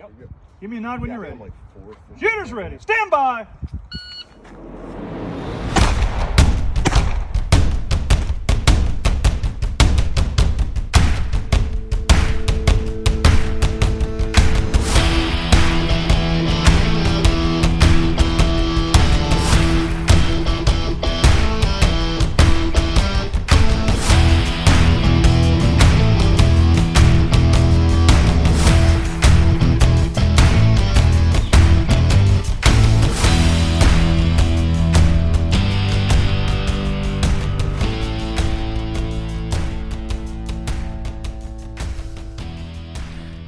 Yep. Give me a nod when you're ready. Like Shooter's ready. Stand by.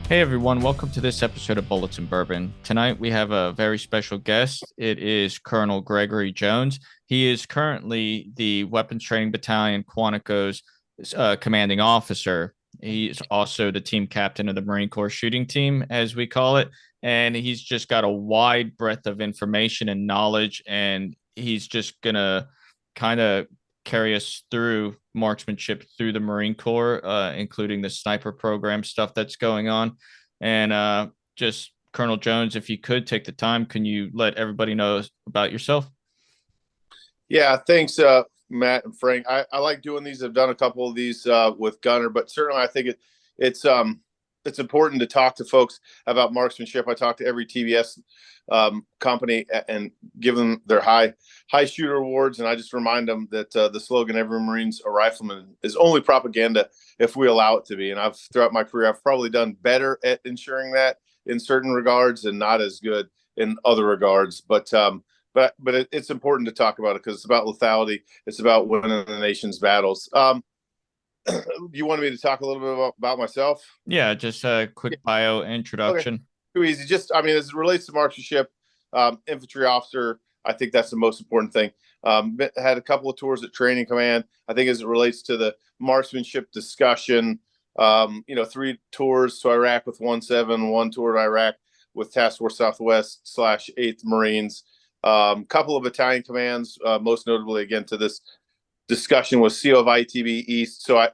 Hey everyone, welcome to this episode of Bullets and Bourbon. Tonight we have a very special guest. It is Col Gregory Jones. He is currently the Weapons Training Battalion Quantico's commanding officer. He's also the team captain of the Marine Corps shooting team, as we call it. And he's just got a wide breadth of information and knowledge, and he's just going to kind of carry us through marksmanship through the Marine Corps, including the sniper program stuff that's going on. And just Colonel Jones, if you could take the time, can you let everybody know about yourself? Yeah, thanks, Matt and Frank. I like doing these. I've done a couple of these with Gunner, but certainly I think it's important to talk to folks about marksmanship. I talk to every TBS company and give them their high shooter awards, and I just remind them that the slogan "Every Marine's a Rifleman" is only propaganda if we allow it to be. And throughout my career, I've probably done better at ensuring that in certain regards, and not as good in other regards. But it's important to talk about it because it's about lethality. It's about winning the nation's battles. You wanted me to talk a little bit about myself? Yeah, just a quick bio introduction. Okay. Too easy. Just, as it relates to marksmanship, infantry officer, I think that's the most important thing. Had a couple of tours at training command. I think as it relates to the marksmanship discussion, 3 tours to Iraq with 1-7, 1 tour to Iraq with Task Force Southwest / 8th Marines, couple of battalion commands, most notably again to this discussion was CO of ITB East. So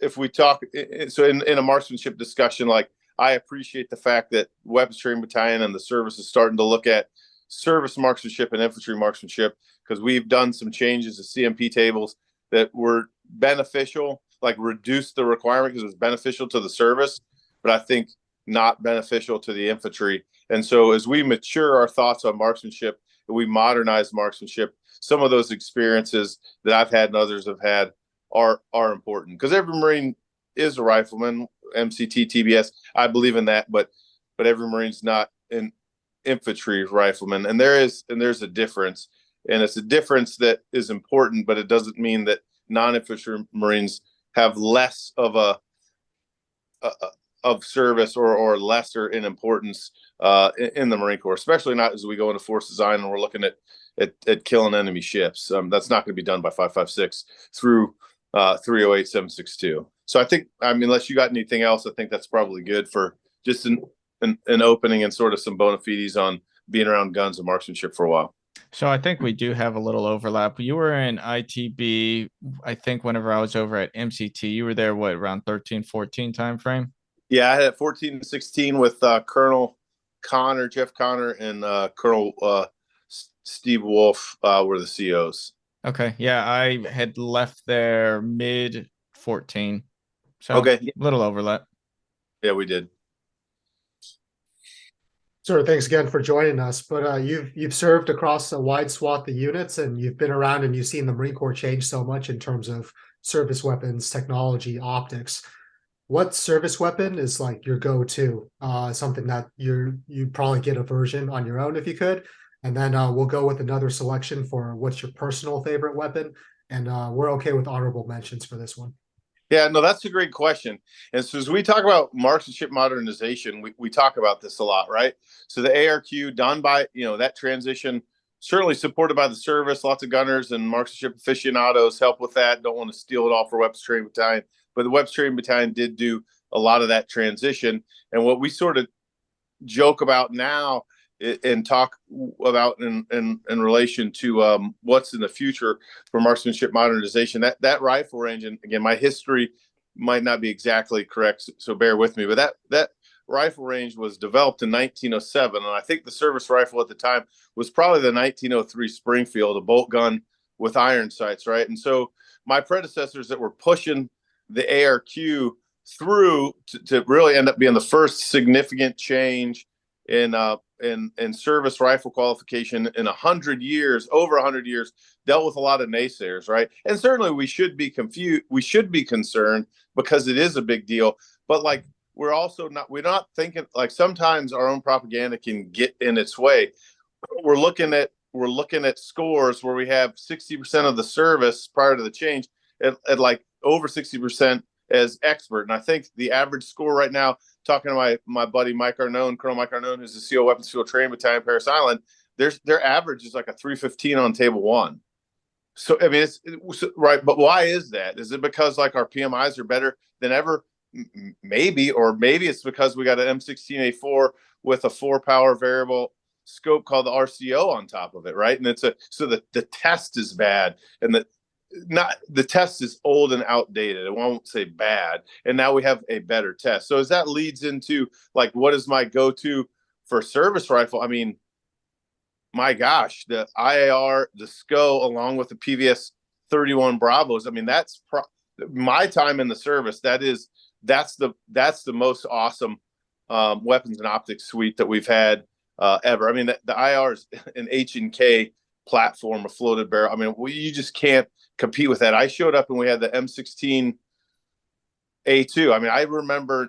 if we talk, so in a marksmanship discussion, like I appreciate the fact that Weapons Training Battalion and the service is starting to look at service marksmanship and infantry marksmanship, because we've done some changes to CMP tables that were beneficial, like reduced the requirement because it was beneficial to the service, but I think not beneficial to the infantry. And so as we mature our thoughts on marksmanship, we modernize marksmanship, some of those experiences that I've had and others have had are important, because every Marine is a rifleman, MCT, TBS. I believe in that, but every Marine's not an infantry rifleman, and there's a difference, and it's a difference that is important, but it doesn't mean that non-infantry Marines have less of of service or lesser in importance in the Marine Corps, especially not as we go into force design and we're looking at killing enemy ships. That's not going to be done by 5.56 through 308 762. So I think, unless you got anything else, I think that's probably good for just an opening and sort of some bona fides on being around guns and marksmanship for a while. So I think we do have a little overlap. You were in ITB, I think whenever I was over at MCT, you were there, around 13, 14 time frame? Yeah, I had 14 and 16 with Colonel Connor, Jeff Connor, and Colonel Steve Wolf were the COs. Okay. Yeah, I had left there mid 14. So okay, little overlap. Yeah, we did. Sir, thanks again for joining us. But you've served across a wide swath of units, and you've been around and you've seen the Marine Corps change so much in terms of service weapons, technology, optics. What service weapon is like your go-to? Something that you'd probably get a version on your own if you could. And then we'll go with another selection for what's your personal favorite weapon. And we're okay with honorable mentions for this one. Yeah, no, that's a great question. And so as we talk about marksmanship modernization, we talk about this a lot, right? So the ARQ done by, that transition, certainly supported by the service, lots of gunners and marksmanship aficionados help with that. Don't want to steal it all for Weapons Training Battalion, but the Weapons Training Battalion did do a lot of that transition. And what we sort of joke about now and talk about in relation to what's in the future for marksmanship modernization, that rifle range, and again, my history might not be exactly correct, so bear with me, but that rifle range was developed in 1907, and I think the service rifle at the time was probably the 1903 Springfield, a bolt gun with iron sights, right? And so my predecessors that were pushing the ARQ through to really end up being the first significant change in service rifle qualification in 100 years, over 100 years, dealt with a lot of naysayers, right? And certainly we should be confused, we should be concerned because it is a big deal, but like we're not thinking, like sometimes our own propaganda can get in its way. We're looking at scores where we have 60% of the service prior to the change at like over 60% as expert. And I think the average score right now, talking to my buddy Mike Arnone, Colonel Mike Arnone, who's the CO Weapons Field Training Battalion, Paris Island, their average is like a 315 on table 1. So I mean, it's right, but why is that? Is it because like our PMIs are better than ever? Maybe, or maybe it's because we got an M16A4 with a 4-power variable scope called the RCO on top of it, right? And so the test is bad, and the test is old and outdated. I won't say bad, and now we have a better test. So as that leads into like, what is my go-to for service rifle? I mean, my gosh, the IAR, the SCO, along with the PVS 31 Bravos. I mean, that's my time in the service. That's the most awesome weapons and optics suite that we've had ever. I mean, the IR is an H&K platform, a floated barrel. I mean, you just can't compete with that. I showed up and we had the M16 A2. I mean,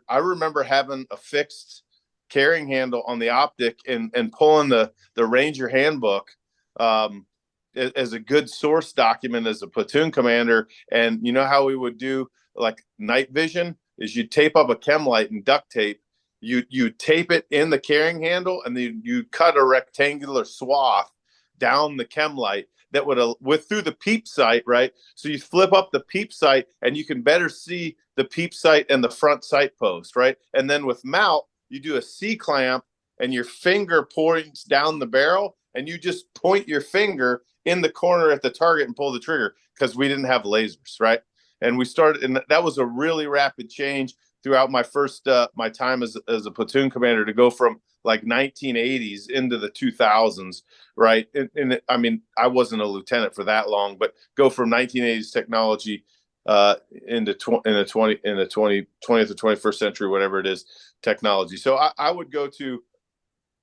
I remember having a fixed carrying handle on the optic and pulling the Ranger handbook as a good source document as a platoon commander. And you know how we would do like night vision is you tape up a chem light and duct tape. You tape it in the carrying handle, and then you cut a rectangular swath down the chem light that would through the peep sight, right? So you flip up the peep sight, and you can better see the peep sight and the front sight post, right? And then with mount, you do a C clamp, and your finger points down the barrel, and you just point your finger in the corner at the target and pull the trigger, because we didn't have lasers, right? And we started, and that was a really rapid change throughout my first my time as a platoon commander, to go from like 1980s into the 2000s, right? And I mean, I wasn't a lieutenant for that long, but go from 1980s technology into 20th or 21st century, whatever it is, technology. So I would go to,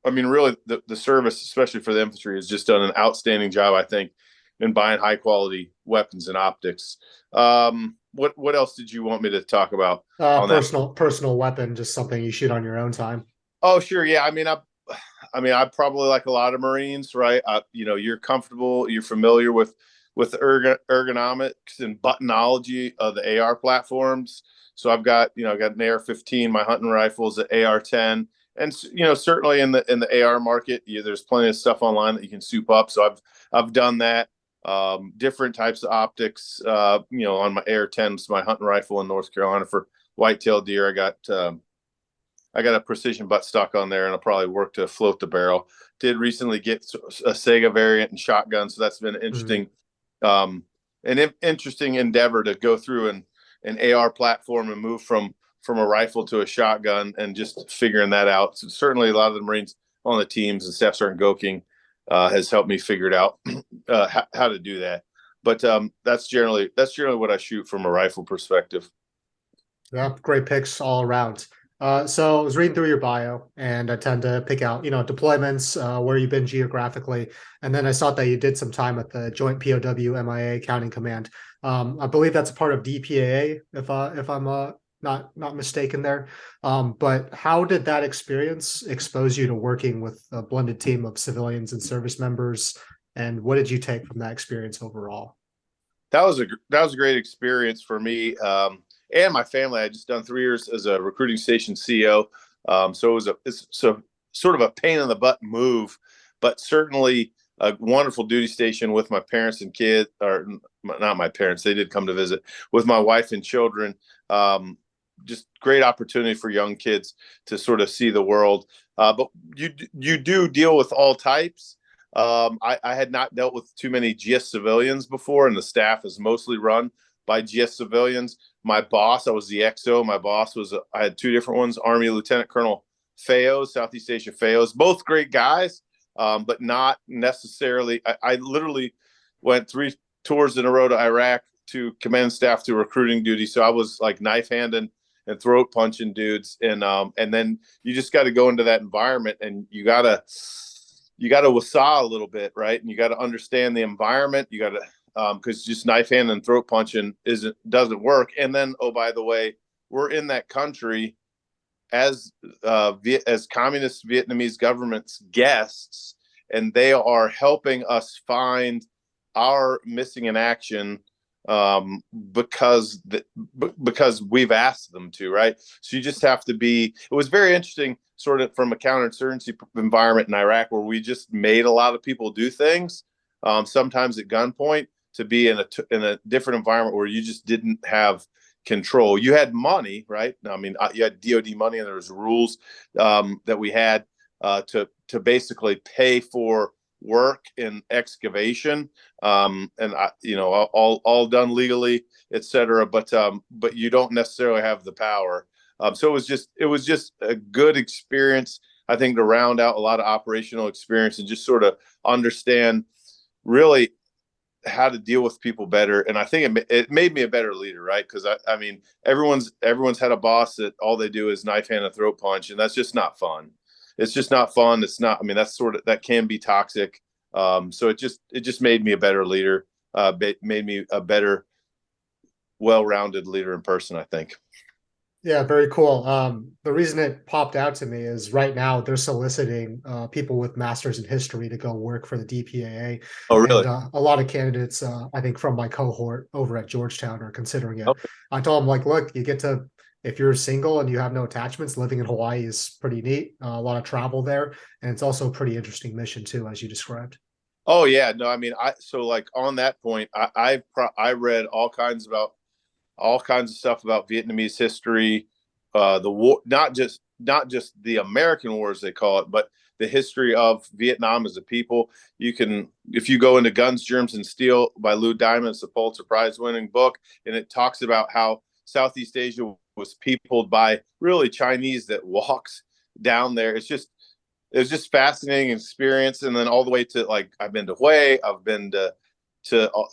I mean, really the service, especially for the infantry, has just done an outstanding job, I think, in buying high quality weapons and optics. What else did you want me to talk about? Personal weapon, just something you shoot on your own time. Oh, sure. Yeah. I mean, I probably, like a lot of Marines, right? You're comfortable, you're familiar with ergonomics and buttonology of the AR platforms. So I've got an AR-15, my hunting rifle is an AR-10. And, certainly in the AR market, there's plenty of stuff online that you can soup up. So I've done that. Different types of optics, on my AR-10s, my hunting rifle in North Carolina for whitetail deer. I got a precision buttstock on there, and I'll probably work to float the barrel. Did recently get a Sega variant and shotgun, so that's been an interesting, interesting endeavor to go through an AR platform and move from a rifle to a shotgun, and just figuring that out. So certainly, a lot of the Marines on the teams and Staff Sergeant Goking has helped me figure it out how to do that. But that's generally what I shoot from a rifle perspective. Yeah, great picks all around. So I was reading through your bio, and I tend to pick out, deployments, where you've been geographically. And then I saw that you did some time at the Joint POW MIA Counting Command. I believe that's a part of DPAA, if I'm not mistaken there. But how did that experience expose you to working with a blended team of civilians and service members? And what did you take from that experience overall? That was a great experience for me. And my family. I had just done 3 years as a recruiting station CEO. So it's sort of a pain in the butt move, but certainly a wonderful duty station with my parents and kids, or not my parents. They did come to visit, with my wife and children. Just great opportunity for young kids to sort of see the world. But you do deal with all types. I had not dealt with too many GS civilians before, and the staff is mostly run by GS civilians. My boss, I was the XO. My boss I had 2 different ones, Army Lieutenant Colonel FAOs, Southeast Asia FAOs, both great guys, but not necessarily. I literally went 3 tours in a row to Iraq to command staff to recruiting duty. So I was like knife handing and throat punching dudes. And then you just got to go into that environment, and you got to wasa a little bit, right? And you got to understand the environment. You got to, because just knife hand and throat punching doesn't work. And then, oh, by the way, we're in that country as communist Vietnamese government's guests, and they are helping us find our missing in action because we've asked them to, right? So you just have to be. It was very interesting, sort of from a counterinsurgency environment in Iraq, where we just made a lot of people do things, sometimes at gunpoint, to be in a different environment where you just didn't have control. You had money, right? I mean, you had DoD money, and there was rules that we had to basically pay for work in excavation, and all done legally, etc. But you don't necessarily have the power. So it was just a good experience, I think, to round out a lot of operational experience and just sort of understand really how to deal with people better. And I think it made me a better leader, right? Because I mean, everyone's had a boss that all they do is knife hand and throat punch, and that's just not fun. It's just not fun. It's not. I mean, that can be toxic. So it just made me a better leader. Made me a better, well-rounded leader in person, I think. Yeah, very cool. The reason it popped out to me is right now they're soliciting people with masters in history to go work for the DPAA. Oh, really? And a lot of candidates, I think, from my cohort over at Georgetown are considering it. Okay. I told them, like, look, you get to, if you're single and you have no attachments, living in Hawaii is pretty neat. A lot of travel there, and it's also a pretty interesting mission too, as you described. Oh yeah, no, I mean, on that point, I read all kinds of stuff about Vietnamese history, the war, not just the American wars they call it, but the history of Vietnam as a people. You can, if you go into Guns, Germs, and Steel by Lou Diamond, it's a Pulitzer Prize winning book, and it talks about how Southeast Asia was peopled by really Chinese that walks down there. It was just fascinating experience. And then all the way to, like, I've been to Hue, I've been to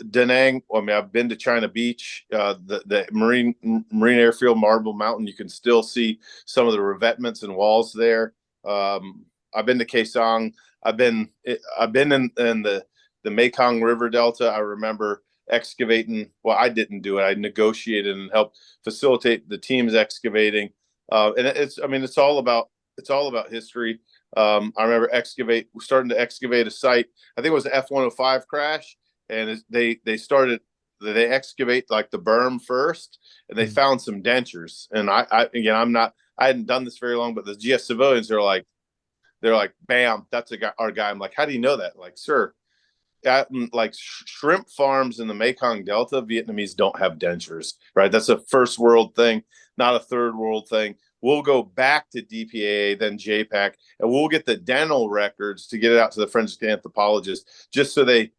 Da Nang. I mean, I've been to China Beach, the Marine Airfield, Marble Mountain. You can still see some of the revetments and walls there. I've been to Kaesong. I've been in the Mekong River Delta. I remember excavating. Well, I didn't do it. I negotiated and helped facilitate the teams excavating. And it's all about history. I remember starting to excavate a site. I think it was an F-105 crash, and they excavate like the berm first, and they found some dentures. And I hadn't done this very long, but the GS civilians are like, bam, that's our guy. I'm like, how do you know that? Like, sir, like shrimp farms in the Mekong Delta, Vietnamese don't have dentures, right? That's a first world thing, not a third world thing. We'll go back to DPAA, then JPAC, and we'll get the dental records to get it out to the forensic anthropologists, just so they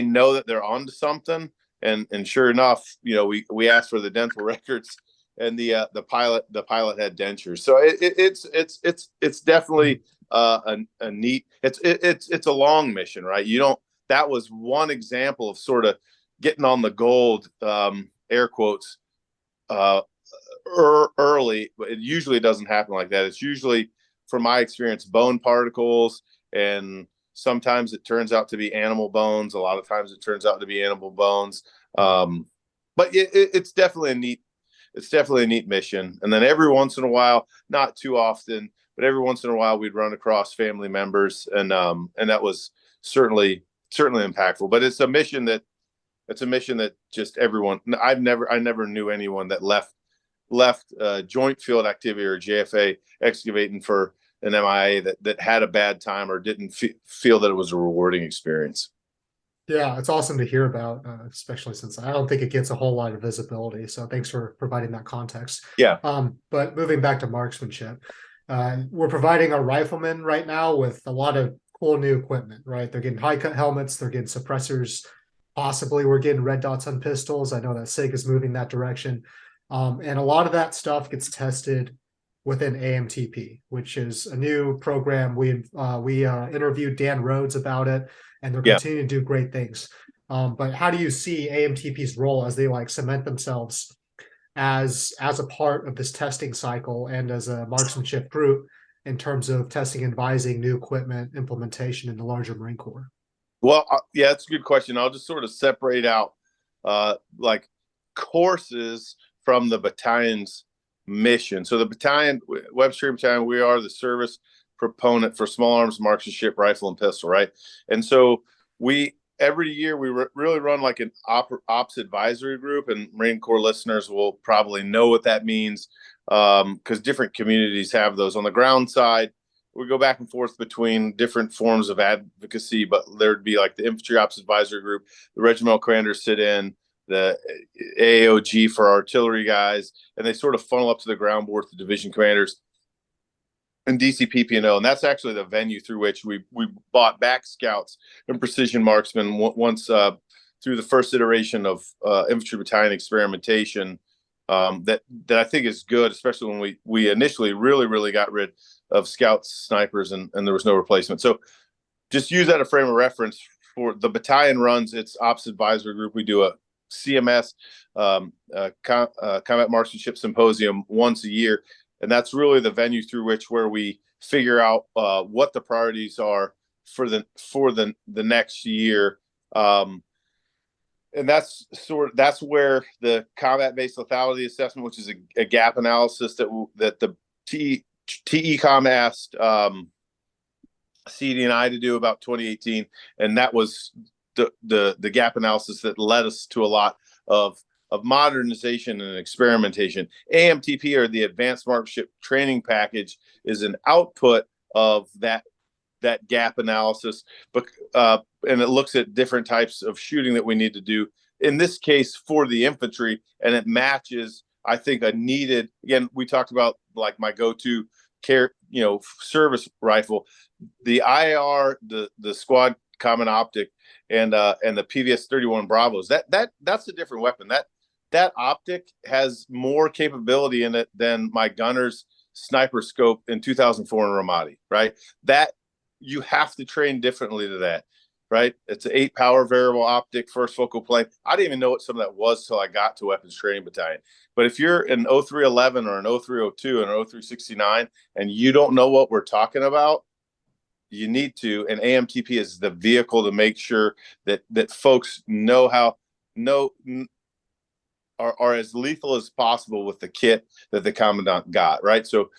know that they're onto something. And sure enough, we asked for the dental records, and the pilot had dentures. So it's definitely a neat. It's a long mission, right? That was one example of sort of getting on the gold, air quotes, early, but it usually doesn't happen like that. It's usually, from my experience, bone particles, and sometimes it turns out to be animal bones. A lot of times it turns out to be animal bones. But it's definitely a neat mission. And then every once in a while, not too often, but every once in a while, we'd run across family members, and that was certainly impactful. But it's a mission that just everyone. I never knew anyone that left joint field activity or JFA excavating for an MIA that had a bad time or didn't feel that it was a rewarding experience. Yeah, it's awesome to hear about, especially since I don't think it gets a whole lot of visibility. So thanks for providing that context. Yeah. But moving back to marksmanship, we're providing our riflemen right now with a lot of cool new equipment, right? They're getting high cut helmets, they're getting suppressors. Possibly we're getting red dots on pistols. I know that SIG is moving that direction. And a lot of that stuff gets tested within AMTP, which is a new program. We interviewed Dan Rhodes about it, and they're Yeah. continuing to do great things. But how do you see AMTP's role as they like cement themselves as a part of this testing cycle and as a marksmanship group in terms of testing and advising new equipment implementation in the larger Marine Corps? Well, yeah, that's a good question. I'll just sort of separate out like courses from the battalion's mission. So the battalion, Web Stream Battalion, we are the service proponent for small arms marksmanship, rifle, and pistol, right? And so we every year we really run like an ops advisory group, and Marine Corps listeners will probably know what that means because different communities have those. On the ground side, we go back and forth between different forms of advocacy, but there'd be like the infantry ops advisory group, the regimental commanders sit in, the AOG for artillery guys, and they sort of funnel up to the ground board, the division commanders, and DCPP&O. And that's actually the venue through which we bought back scouts and precision marksmen once through the first iteration of infantry battalion experimentation. That I think is good, especially when we initially really got rid of scouts, snipers, and there was no replacement. So just use that as a frame of reference for the battalion runs its ops advisory group. We do a CMS combat marksmanship symposium once a year, and that's really the venue through where we figure out what the priorities are for the next year. And that's where the combat-based lethality assessment, which is a gap analysis that the TECOM asked CD&I to do about 2018, and that was the gap analysis that led us to a lot of modernization and experimentation. AMTP, or the Advanced Marksmanship Training Package, is an output of that gap analysis, but and it looks at different types of shooting that we need to do, in this case for the infantry, and it matches, I think, a needed, again, we talked about like my go-to service rifle, the IAR, the squad common optic, and the PVS 31 Bravos. That's a different weapon. That optic has more capability in it than my gunner's sniper scope in 2004 in Ramadi, right? That you have to train differently to that, right? It's an 8 power variable optic, first focal plane. I didn't even know what some of that was till I got to Weapons Training Battalion. But if you're an 0311 or an 0302 and an 0369 and you don't know what we're talking about, you need to. And AMTP is the vehicle to make sure that folks are as lethal as possible with the kit that the commandant got, right? So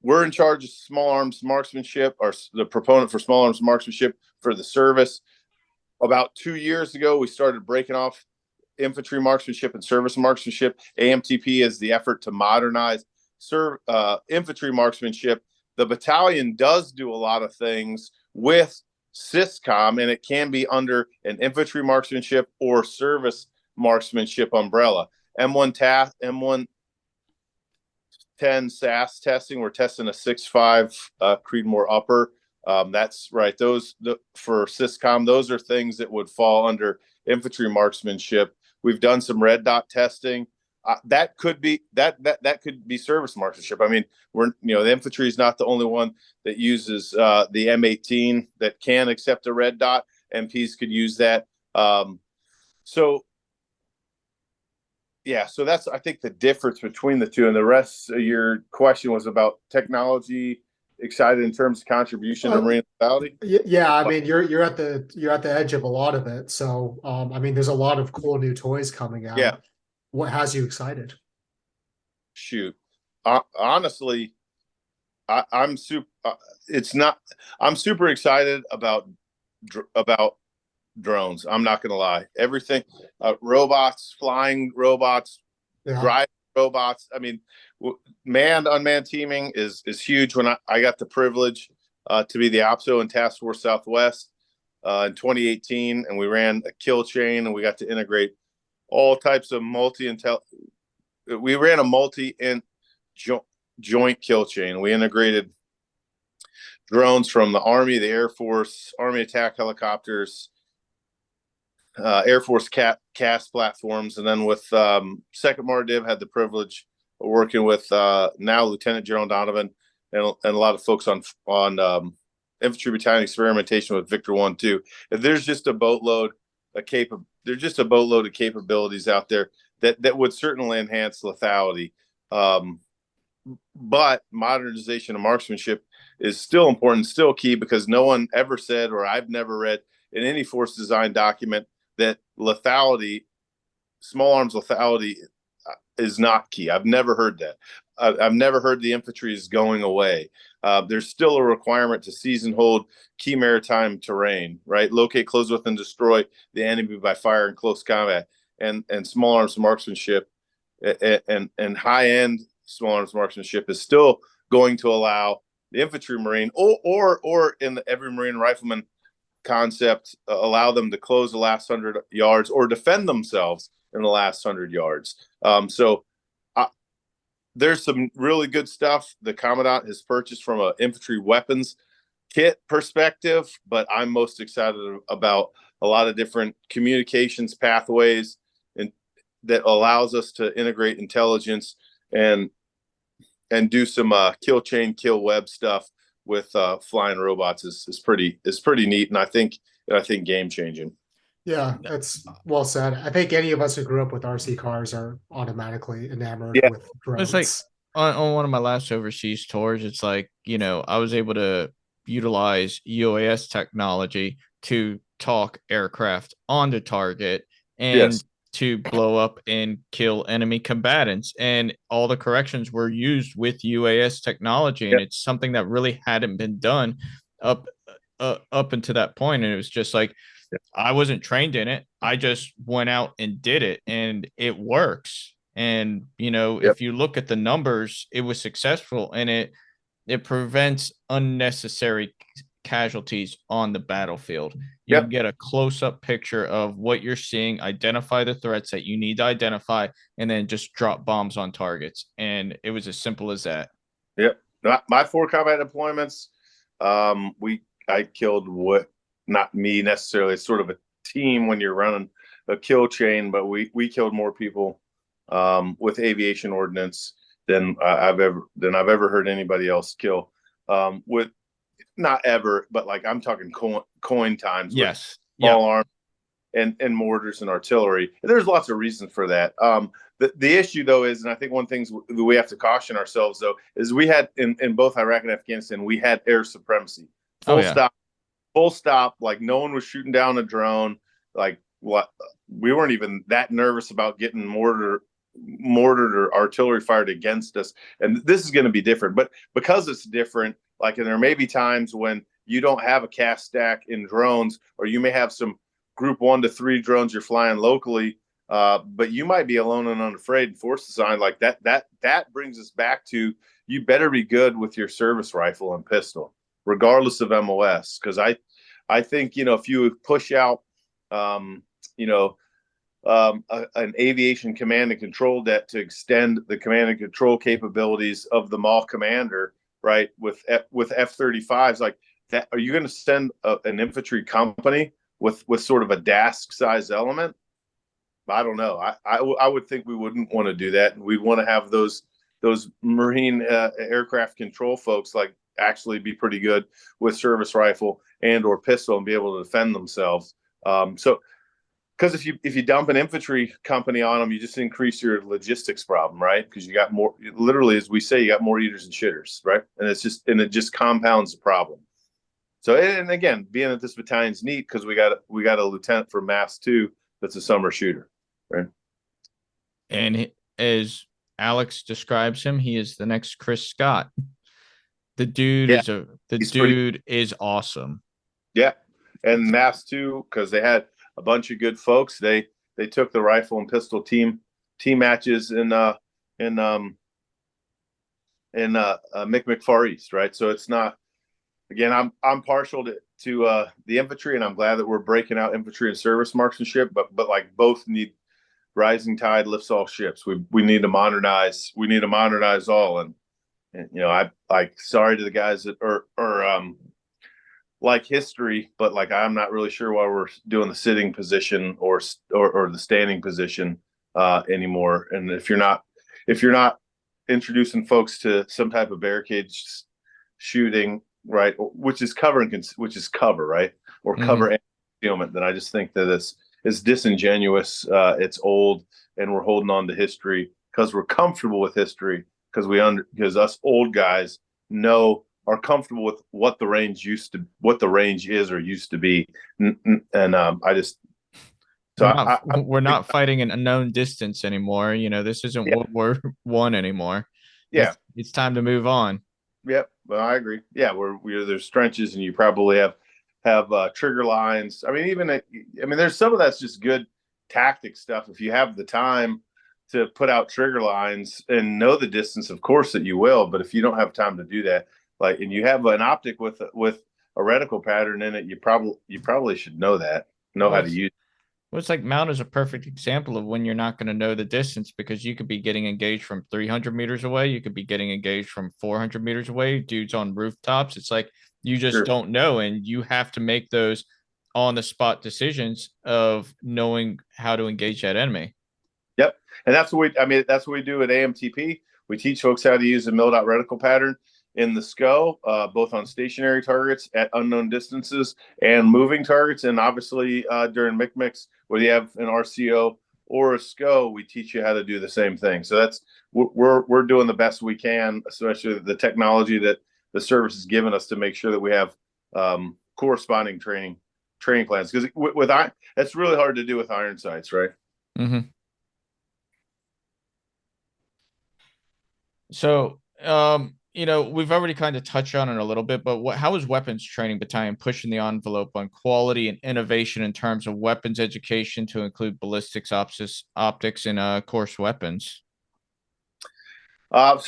we're in charge of small arms marksmanship, or the proponent for small arms marksmanship for the service. About 2 years ago, we started breaking off infantry marksmanship and service marksmanship. AMTP is the effort to modernize infantry marksmanship. The battalion does do a lot of things with SysCom, and it can be under an infantry marksmanship or service marksmanship umbrella. M110 SAS testing, we're testing a 6.5 Creedmoor upper. That's right. For SysCom, those are things that would fall under infantry marksmanship. We've done some red dot testing. That could be service marksmanship. I mean, the infantry is not the only one that uses the M18 that can accept a red dot. MPs could use that. So that's, I think, the difference between the two. And the rest of your question was about technology. Excited in terms of contribution to marine lethality. Yeah, I mean, you're at the edge of a lot of it. So, I mean, there's a lot of cool new toys coming out. Yeah. What has you excited? Shoot, honestly, I'm super. I'm super excited about drones. I'm not gonna lie. Everything, robots, flying robots, driving robots. I mean, manned unmanned teaming is huge. When I got the privilege to be the OPSO in Task Force Southwest in 2018, and we ran a kill chain, and we got to integrate all types of we ran a joint kill chain. We integrated drones from the Army, the Air Force, Army attack helicopters, Air Force CAS platforms, and then with Second Mardiv had the privilege working with now Lieutenant General Donovan and a lot of folks on Infantry Battalion experimentation with Victor 1 too. There's just a boatload of capabilities out there that would certainly enhance lethality. But modernization of marksmanship is still important, still key, because no one ever said, or I've never read in any force design document, that lethality, small arms lethality, is not key. I've never heard that. I've never heard the infantry is going away. There's still a requirement to seize and hold key maritime terrain, right? Locate, close with, and destroy the enemy by fire in close combat. And small arms marksmanship and high end small arms marksmanship is still going to allow the infantry marine or in the every Marine rifleman concept, allow them to close the last 100 yards or defend themselves in the last 100 yards. There's some really good stuff the Commandant has purchased from an infantry weapons kit perspective, but I'm most excited about a lot of different communications pathways and that allows us to integrate intelligence and do some kill chain, kill web stuff with flying robots is pretty neat, and I think game changing. Yeah, that's well said. I think any of us who grew up with RC cars are automatically enamored with drones. It's like on one of my last overseas tours, it's like, I was able to utilize UAS technology to talk aircraft onto target and to blow up and kill enemy combatants. And all the corrections were used with UAS technology. And it's something that really hadn't been done up until that point. And it was just like, I wasn't trained in it. I just went out and did it, and it works. And, if you look at the numbers, it was successful, and it prevents unnecessary casualties on the battlefield. You can get a close-up picture of what you're seeing, identify the threats that you need to identify, and then just drop bombs on targets. And it was as simple as that. Yep. My 4 combat deployments, I killed not me necessarily. It's sort of a team when you're running a kill chain, but we killed more people with aviation ordnance than I've ever heard anybody else kill. With not ever, but like I'm talking coin times. Yes. Small arms and mortars and artillery. And there's lots of reasons for that. The issue though is, and I think one thing that we have to caution ourselves though, is we had in both Iraq and Afghanistan, we had air supremacy. Full stop. Like no one was shooting down a drone. Like what? We weren't even that nervous about getting mortared or artillery fired against us. And this is going to be different, but because it's different, like, and there may be times when you don't have a cast stack in drones, or you may have some group 1 to 3 drones you're flying locally, but you might be alone and unafraid in force design like that. That brings us back to, you better be good with your service rifle and pistol, regardless of MOS. Because I think, if you push out, an aviation command and control debt to extend the command and control capabilities of the MAL commander, right, with F-35s like that, are you going to send an infantry company with sort of a DASC size element? I don't know. I would think we wouldn't want to do that, and we'd want to have those Marine aircraft control folks like actually be pretty good with service rifle and or pistol and be able to defend themselves. Because if you dump an infantry company on them, you just increase your logistics problem, right? Because you got more, literally, as we say, you got more eaters and shitters, right? And it just compounds the problem. So, and again, being that this battalion's neat because we got a lieutenant from MAS 2 that's a summer shooter, right? And as Alex describes him, he is the next Chris Scott. The dude is awesome. Yeah, and MAS 2, because they had a bunch of good folks. They took the rifle and pistol team matches in Far East, right? So it's not, again, I'm partial to the infantry, and I'm glad that we're breaking out infantry and service marksmanship, but like both need, rising tide lifts all ships. We need to modernize. We need to modernize all, and I like, sorry to the guys that are like history, but like I'm not really sure why we're doing the sitting position or the standing position anymore. And if you're not introducing folks to some type of barricade shooting, right, which is cover, right, or cover and concealment, then I just think that it's disingenuous. It's old, and we're holding on to history because we're comfortable with history, because us old guys are comfortable with what the range is or used to be, and I just. So we're not fighting an unknown distance anymore. This isn't World War I anymore. Yeah, it's time to move on. Yep, well, I agree. Yeah, there's trenches, and you probably have trigger lines. I mean, there's some of that's just good tactic stuff. If you have the time to put out trigger lines and know the distance, of course that you will. But if you don't have time to do that, and you have an optic with a reticle pattern in it, you probably should know how to use it. Well, it's like Mount is a perfect example of when you're not going to know the distance, because you could be getting engaged from 300 meters away. You could be getting engaged from 400 meters away. Dudes on rooftops. It's like you just don't know. And you have to make those on the spot decisions of knowing how to engage that enemy. Yep. And that's what we do at AMTP. We teach folks how to use the milled out reticle pattern in the SCO, both on stationary targets at unknown distances and moving targets. And obviously during MIC-MIX, whether you have an RCO or a SCO, we teach you how to do the same thing. So we're doing the best we can, especially the technology that the service has given us, to make sure that we have corresponding training plans. Because that's really hard to do with iron sights, right? Mm-hmm. So, we've already kind of touched on it a little bit, but how is Weapons Training Battalion pushing the envelope on quality and innovation in terms of weapons education to include ballistics, optics, and course weapons? A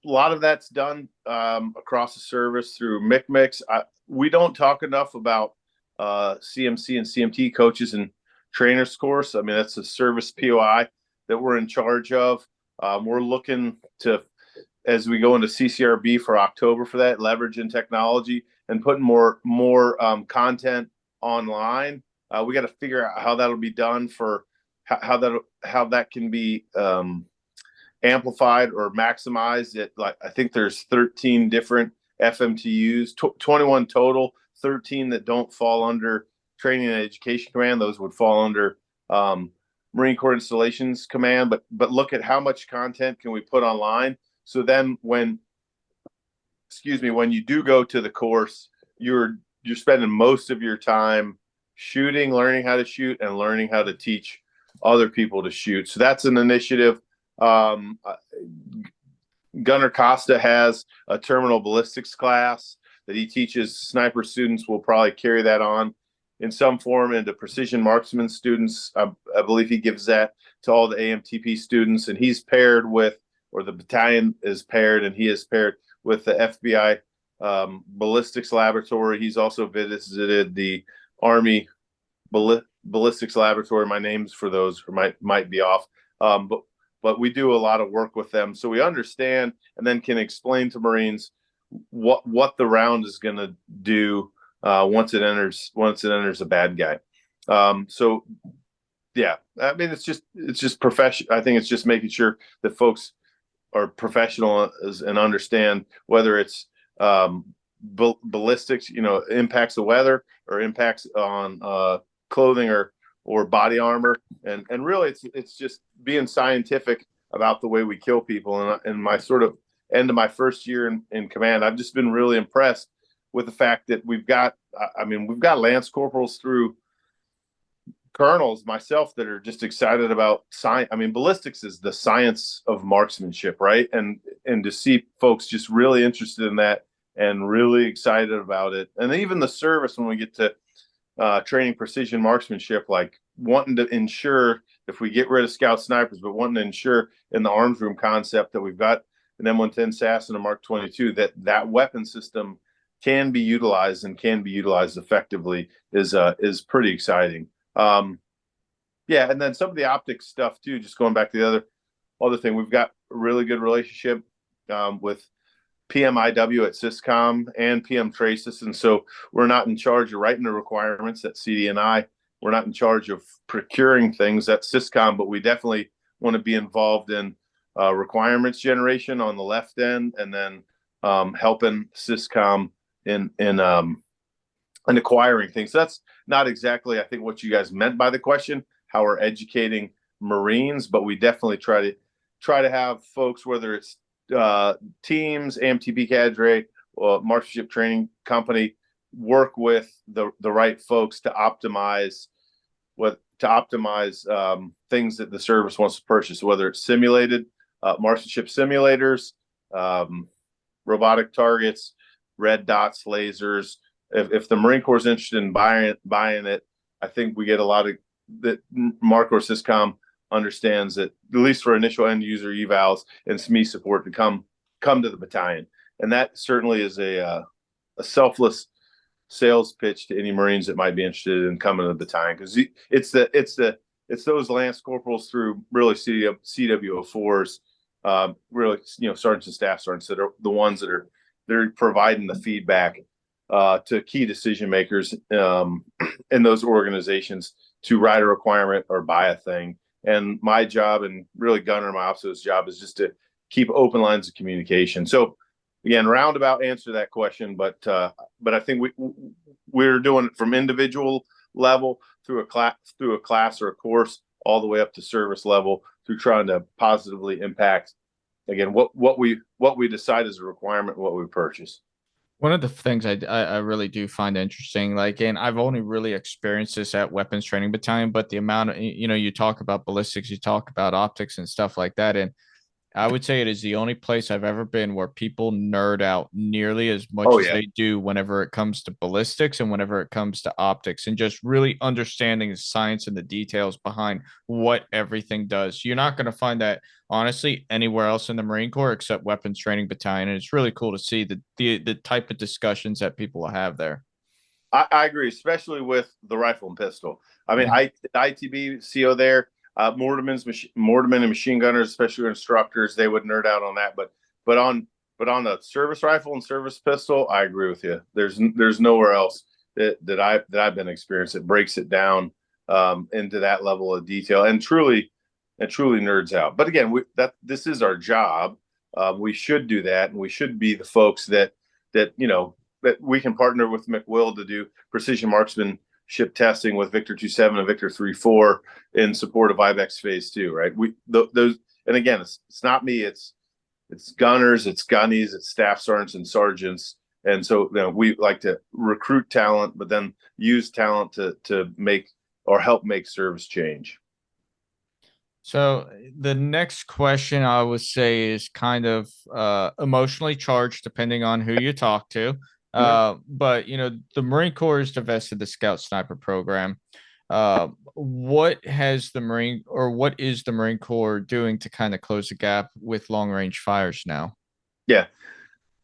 lot of that's done across the service through MIC-MIX. We don't talk enough about CMC and CMT coaches and trainers course. I mean, that's a service POI that we're in charge of. We're looking to, as we go into CCRB for October, for that, leveraging technology and putting more content online. We got to figure out how that'll be done, for how that can be amplified or maximized. I think there's 13 different FMTUs, 21 total, 13 that don't fall under Training and Education Command. Those would fall under Marine Corps Installations Command, but look at how much content can we put online. So then when you do go to the course, you're spending most of your time shooting, learning how to shoot, and learning how to teach other people to shoot. So that's an initiative. Gunner Costa has a terminal ballistics class that he teaches sniper students. Will probably carry that on in some form into precision marksman students. I believe he gives that to all the AMTP students, and he's paired with, or the battalion is paired, and he is paired with the FBI ballistics laboratory. He's also visited the Army ballistics laboratory. My names for those might be off, but we do a lot of work with them, so we understand and then can explain to Marines what the round is going to do once it enters a bad guy. So yeah, I mean, it's just professional. I think it's just making sure that folks are professional and understand whether it's ballistics, impacts of weather or impacts on clothing or body armor, and really it's just being scientific about the way we kill people. And my sort of end of my first year in command, I've just been really impressed with the fact that we've got Lance corporals through colonels, myself, that are just excited about science. I mean, ballistics is the science of marksmanship, right? And to see folks just really interested in that and really excited about it. And even the service, when we get to training precision marksmanship, like wanting to ensure, if we get rid of scout snipers, but wanting to ensure in the arms room concept that we've got an M110 SAS and a Mark 22, that weapon system can be utilized and can be utilized effectively is pretty exciting. Yeah, and then some of the optics stuff too, just going back to the other thing, we've got a really good relationship with PMIW at Syscom and PM Traces, and so we're not in charge of writing the requirements at CD&I. We're not in charge of procuring things at Syscom, but we definitely want to be involved in requirements generation on the left end, and then helping Syscom in acquiring things. So that's not exactly, I think, what you guys meant by the question, how we're educating Marines, but we definitely try to have folks, whether it's teams, AMTP cadre, marksmanship training company, work with the right folks to optimize things that the service wants to purchase, whether it's simulated marksmanship simulators, robotic targets, red dots, lasers. If the Marine Corps is interested in buying it, I think we get a lot of that. Mark or Syscom understands that, at least for initial end user evals and SME support, to come to the battalion, and that certainly is a selfless sales pitch to any Marines that might be interested in coming to the battalion, because it's those Lance Corporals through really CWO4s, really, sergeants and staff sergeants that are the ones that they're providing the feedback to key decision makers in those organizations to write a requirement or buy a thing. And my job, and really Gunner, my officer's job, is just to keep open lines of communication. So again, roundabout answer to that question, but I think we're doing it from individual level through a class or a course, all the way up to service level, through trying to positively impact, again, what we decide is a requirement, what we purchase. One of the things I really do find interesting, like, and I've only really experienced this at Weapons Training Battalion, but the amount of, you talk about ballistics, you talk about optics and stuff like that. And I would say it is the only place I've ever been where people nerd out nearly as much as they do whenever it comes to ballistics and whenever it comes to optics, and just really understanding the science and the details behind what everything does. You're not going to find that, honestly, anywhere else in the Marine Corps except Weapons Training Battalion. And it's really cool to see the type of discussions that people have there. I agree, especially with the rifle and pistol. I mean, ITB CO there. Mortarmen and machine gunners, especially instructors, they would nerd out on that. But on the service rifle and service pistol, I agree with you. There's nowhere else that I've been experienced that breaks it down into that level of detail and truly nerds out. But again, this is our job. We should do that, and we should be the folks that we can partner with McWill to do precision marksmanship testing with Victor 2.7 and Victor 3.4 in support of IBEX Phase 2, right? Those, and again, it's not me, it's gunners, it's gunnies, it's staff sergeants and sergeants. And so we like to recruit talent, but then use talent to make or help make service change. So the next question I would say is kind of emotionally charged, depending on who you talk to. But the Marine Corps has divested the Scout Sniper program. What is the Marine Corps doing to kind of close the gap with long range fires now? Yeah,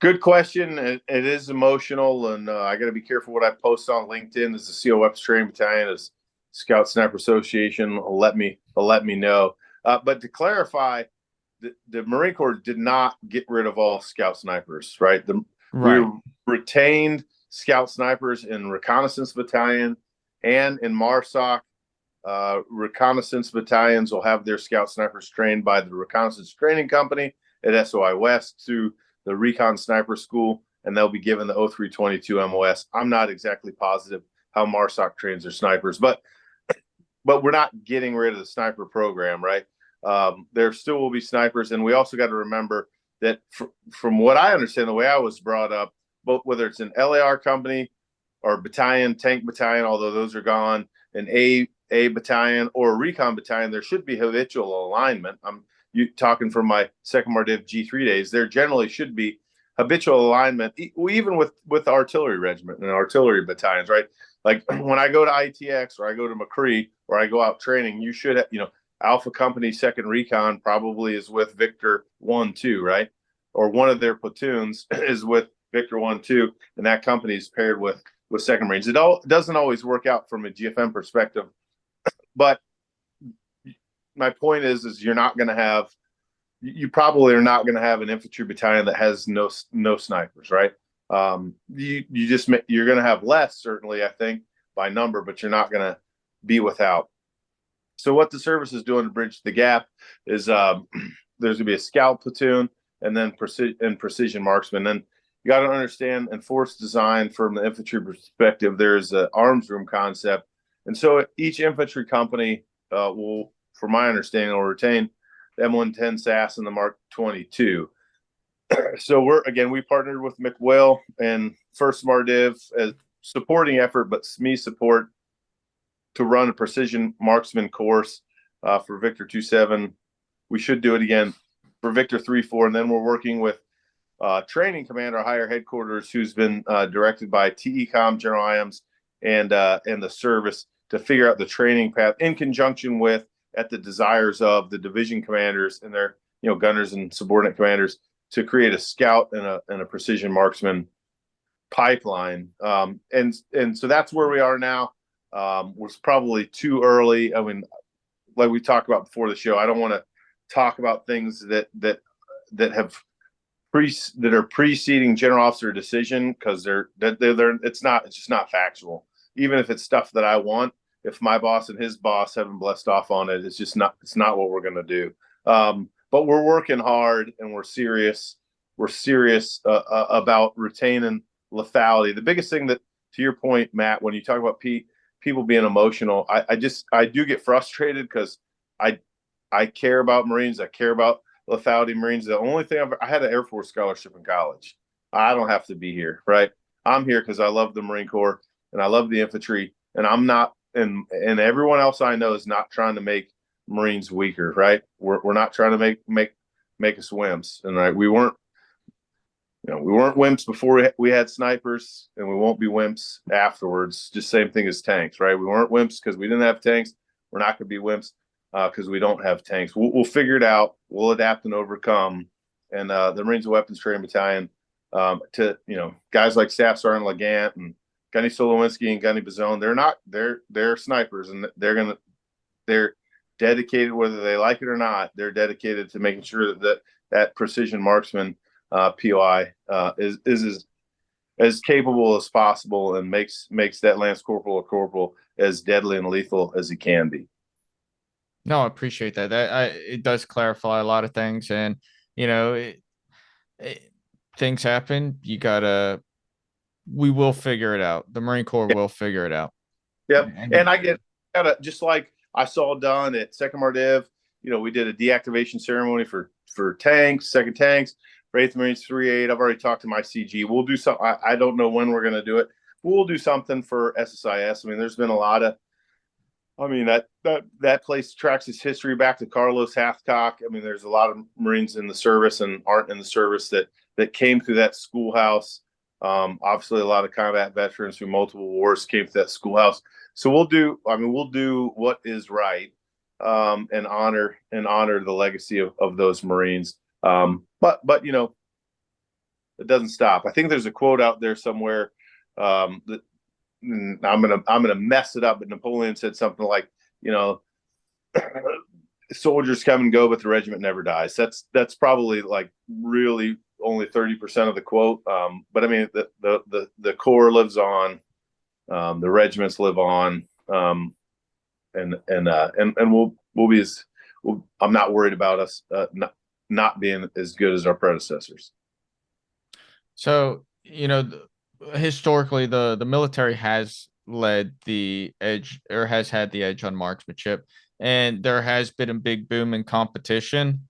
good question. It is emotional, and I got to be careful what I post on LinkedIn. As the CO Weapons Training Battalion, as Scout Sniper Association will let me know. But to clarify, the Marine Corps did not get rid of all Scout Snipers, right? We retained Scout Snipers in Reconnaissance Battalion and in MARSOC. Reconnaissance battalions will have their Scout Snipers trained by the Reconnaissance Training Company at SOI West through the Recon Sniper School, and they'll be given the 0322 MOS. I'm not exactly positive how MARSOC trains their snipers, but we're not getting rid of the sniper program, right? There still will be snipers, and we also got to remember that from what I understand, the way I was brought up, both whether it's an LAR company or battalion, tank battalion, although those are gone, an A battalion or a recon battalion, there should be habitual alignment. I'm talking from my second Mardiv G3 days. There generally should be habitual alignment, even with artillery regiment and artillery battalions, right? Like when I go to ITX or I go to McCree or I go out training, you should have, Alpha Company Second Recon probably is with Victor 1-2, right? Or one of their platoons is with Victor 1-2, and that company is paired with Second Marines. It doesn't always work out from a GFM perspective, but my point is you're not going to have, you probably are not going to have an infantry battalion that has no snipers, right? You're going to have less, certainly, I think, by number, but you're not going to be without. So what the service is doing to bridge the gap is there's gonna be a scout platoon, and then precision marksman. Then you got to understand in force design from the infantry perspective, there's an arms room concept, and so each infantry company will, from my understanding, will retain the M110 SAS and the Mark 22. So we partnered with McWill and First Mardiv as supporting effort, but SME support to run a precision marksman course for Victor 2.7. We should do it again for Victor 3.4, and then we're working with training commander, higher headquarters, who's been directed by TECOM, General IAMS, and the service to figure out the training path in conjunction with, at the desires of the division commanders and their gunners and subordinate commanders, to create a scout and a precision marksman pipeline. And so that's where we are now. Was probably too early. I mean, like we talked about before the show, I don't want to talk about things that are preceding general officer decision, because it's just not factual. Even if it's stuff that I want, if my boss and his boss haven't blessed off on it, it's not what we're going to do. But we're working hard, and we're serious. We're serious about retaining lethality. The biggest thing, that, to your point, Matt, when you talk about people being emotional, I do get frustrated, because I care about Marines. I care about lethality Marines. The only thing I had an Air Force scholarship in college. I don't have to be here, right? I'm here because I love the Marine Corps and I love the infantry, and I'm not, and everyone else I know is not trying to make Marines weaker, right? We're not trying to make us wimps, and right, we weren't wimps before we had snipers, and we won't be wimps afterwards. Just same thing as tanks, right? We weren't wimps because we didn't have tanks. We're not going to be wimps because we don't have tanks. We'll figure it out. We'll adapt and overcome. And the Marines Weapons Training Battalion, to guys like Staff Sergeant Legant and Gunny Solowinski and Gunny Bazone, they're snipers, and they're dedicated, whether they like it or not. They're dedicated to making sure that precision marksman POI is as capable as possible, and makes that lance corporal or corporal as deadly and lethal as he can be. No, I appreciate that. It does clarify a lot of things, and things happen. We will figure it out. The Marine Corps will figure it out. Yep. And I get just like I saw done at Second Mardiv, we did a deactivation ceremony for tanks, second tanks, for 8th Marines 3.8. I've already talked to my CG. We'll do something. I don't know when we're going to do it. We'll do something for SSIS. I mean, there's been a lot of, that place tracks its history back to Carlos Hathcock. I mean, there's a lot of Marines in the service and aren't in the service that came through that schoolhouse. Obviously, a lot of combat veterans through multiple wars came to that schoolhouse. So we'll do what is right, and honor the legacy of those Marines. But it doesn't stop. I think there's a quote out there somewhere that I'm gonna mess it up, but Napoleon said something like, soldiers come and go, but the regiment never dies. That's probably like really only 30% of the quote. But I mean, the Corps lives on, the regiments live on, and we'll be I'm not worried about us not being as good as our predecessors. So, historically, the military has led the edge, or has had the edge on marksmanship, and there has been a big boom in competition.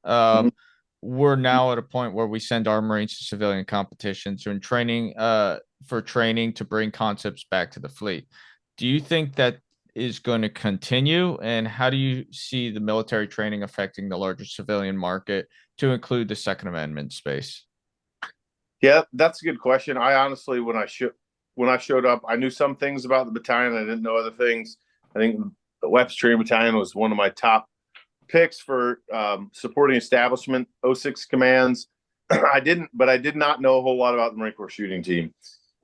We're now at a point where we send our Marines to civilian competition, so in training, for training to bring concepts back to the fleet. Do you think that is going to continue, and how do you see the military training affecting the larger civilian market, to include the Second Amendment space? Yeah, that's a good question. I honestly, when I showed up, I knew some things about the battalion. I didn't know other things. I think the Weapons Training Battalion was one of my top picks for supporting establishment 06 commands. I did not know a whole lot about the Marine Corps shooting team.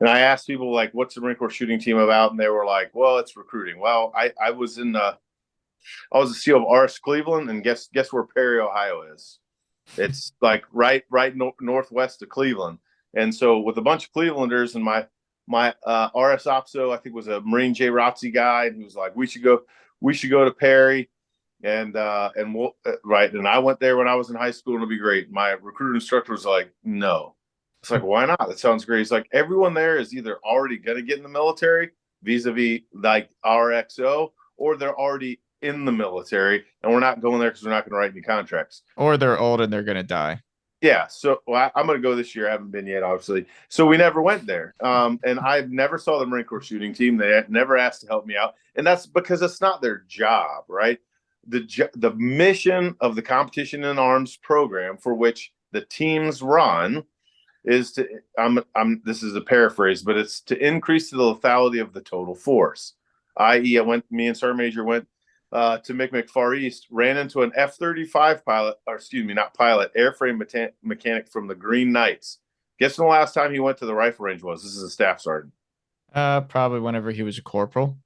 And I asked people, like, what's the Marine Corps shooting team about? And they were like, well, it's recruiting. Well, I was a SEAL of RS Cleveland, and guess where Perry, Ohio is? It's like right northwest of Cleveland. And so with a bunch of Clevelanders, and my RS OPSO, I think, was a Marine J. Rotzi guy, and he was like, we should go to Perry. and we'll right. And I went there when I was in high school, and it'll be great. My recruiter instructor was like, "No." It's like, why not? That sounds great. It's like everyone there is either already going to get in the military, vis-a-vis like our XO, or they're already in the military, and we're not going there because we're not going to write any contracts. Or they're old and they're going to die. Yeah, so I'm going to go this year. I haven't been yet, obviously. So we never went there, and I never saw the Marine Corps shooting team. They never asked to help me out, and that's because it's not their job, right? The mission of the Competition in Arms program, for which the teams run, is to this is a paraphrase, but it's to increase the lethality of the total force. I.e., me and Sergeant Major went to McMick Far East, ran into an F-35 pilot, or excuse me, not pilot, airframe mechanic from the Green Knights. Guess when the last time he went to the rifle range was? This is a staff sergeant. Probably whenever he was a corporal.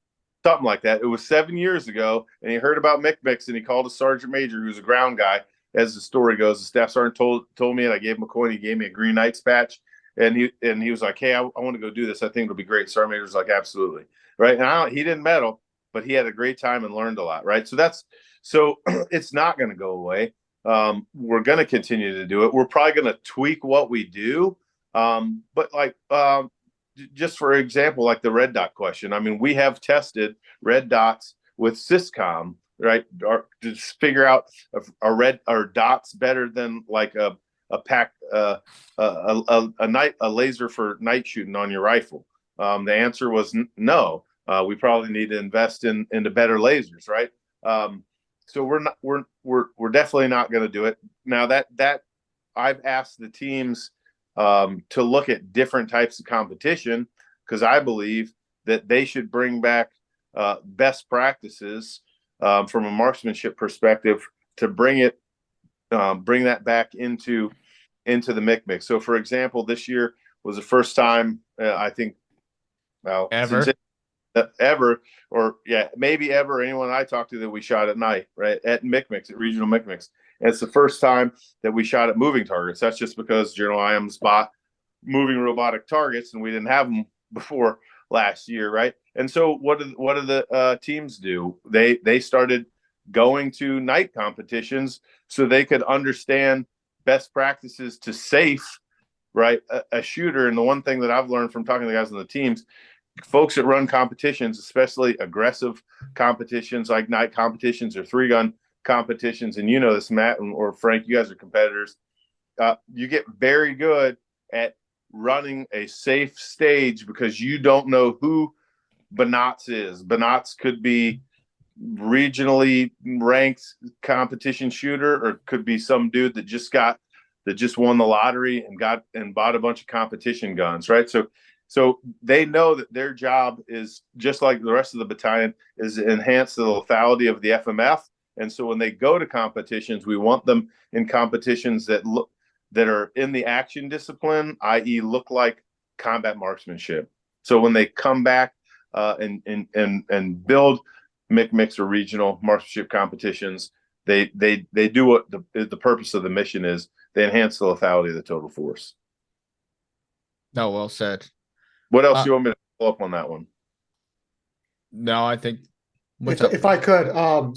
Something like that. It was 7 years ago, and he heard about McMick's, and he called a sergeant major who's a ground guy. As the story goes, the staff sergeant told me, and I gave him a coin. He gave me a Green Knights patch, and he was like, "Hey, I want to go do this. I think it'll be great." Sergeant major was like, "Absolutely." Right. And he didn't medal, but he had a great time and learned a lot. Right. So it's not going to go away. We're going to continue to do it. We're probably going to tweak what we do. But like, just for example, like the red dot question. I mean, we have tested red dots with Syscom, right? Or to figure out if are dots better than like a laser for night shooting on your rifle. The answer was no. We probably need to invest into better lasers, right? So we're definitely not going to do it now. That I've asked the teams to look at different types of competition, because I believe that they should bring back best practices from a marksmanship perspective to bring that back into the MCMC. So, for example, this year was the first time I think, well, ever, maybe ever, anyone I talked to that we shot at night, right, at MCMC, at regional MCMC. And it's the first time that we shot at moving targets. That's just because General IAM's bought moving robotic targets, and we didn't have them before last year, right? And so what do the teams do? They started going to night competitions so they could understand best practices to safe, right, a shooter. And the one thing that I've learned from talking to the guys on the teams, folks that run competitions, especially aggressive competitions like night competitions or 3-gun competitions, and you know this, Matt or Frank, you guys are competitors, you get very good at running a safe stage because you don't know who Banats is. Banats could be regionally ranked competition shooter, or could be some dude that just won the lottery and bought a bunch of competition guns, right? So they know that their job is, just like the rest of the battalion, is to enhance the lethality of the FMF. And so when they go to competitions, we want them in competitions that are in the action discipline, i.e. look like combat marksmanship. So when they come back and build MCMC or regional marksmanship competitions, they do what the purpose of the mission is. They enhance the lethality of the total force. No, well said. What else do you want me to follow up on that one? No, I think. If I could,